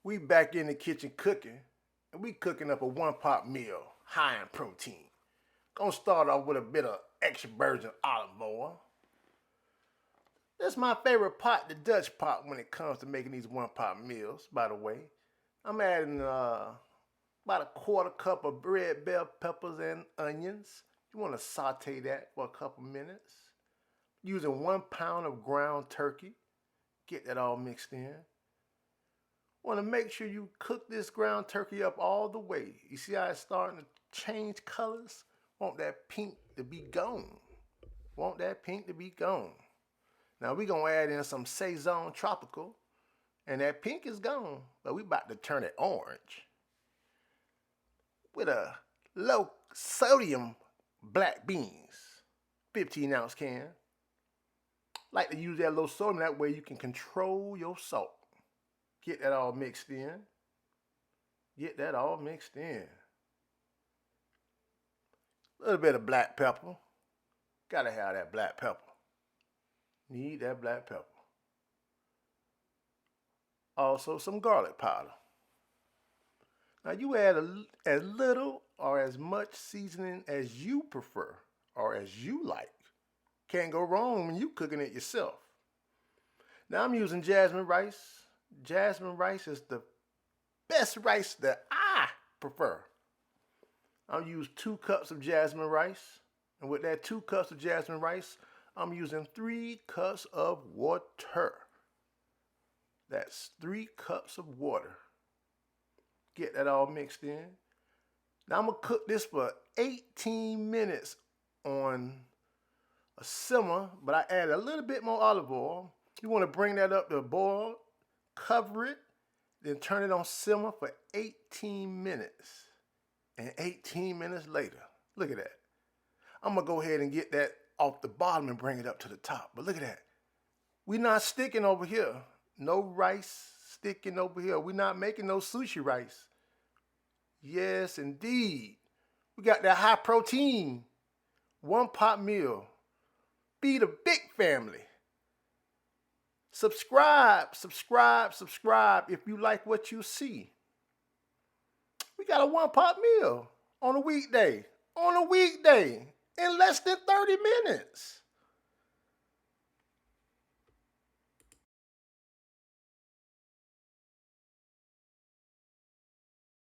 We back in the kitchen cooking, and we cooking up a one-pot meal, high in protein. Gonna start off with a bit of extra virgin olive oil. That's my favorite pot, the Dutch pot, when it comes to making these one-pot meals, by the way. I'm adding about a quarter cup of red bell peppers and onions. You want to saute that for a couple minutes. Using 1 pound of ground turkey. Get that all mixed in. Want to make sure you cook this ground turkey up all the way. You see how it's starting to change colors? Want that pink to be gone. Want that pink to be gone. Now we're going to add in some Sazon tropical. And that pink is gone. But we about to turn it orange. With a low sodium black beans. 15-ounce can. Like to use that low sodium. That way you can control your salt. Get that all mixed in. Get that all mixed in. A little bit of black pepper. Gotta have that black pepper. Need that black pepper. Also some garlic powder. Now you add as little or as much seasoning as you prefer or as you like. Can't go wrong when you cooking it yourself. Now I'm using jasmine rice. Jasmine rice is the best rice that I prefer. I'll use 2 cups of jasmine rice. And with that 2 cups of jasmine rice, I'm using 3 cups of water. That's 3 cups of water. Get that all mixed in. Now I'm going to cook this for 18 minutes on a simmer, but I add a little bit more olive oil. You want to bring that up to a boil, cover it, then turn it on simmer for 18 minutes. And 18 minutes later, look at that. I'm going to go ahead and get that off the bottom and bring it up to the top. But look at that. We're not sticking over here. No rice sticking over here. We're not making no sushi rice. Yes, indeed. We got that high protein, one-pot meal. Feed a big family. Subscribe, subscribe, subscribe if you like what you see. We got a one-pot meal on a weekday. On a weekday in less than 30 minutes.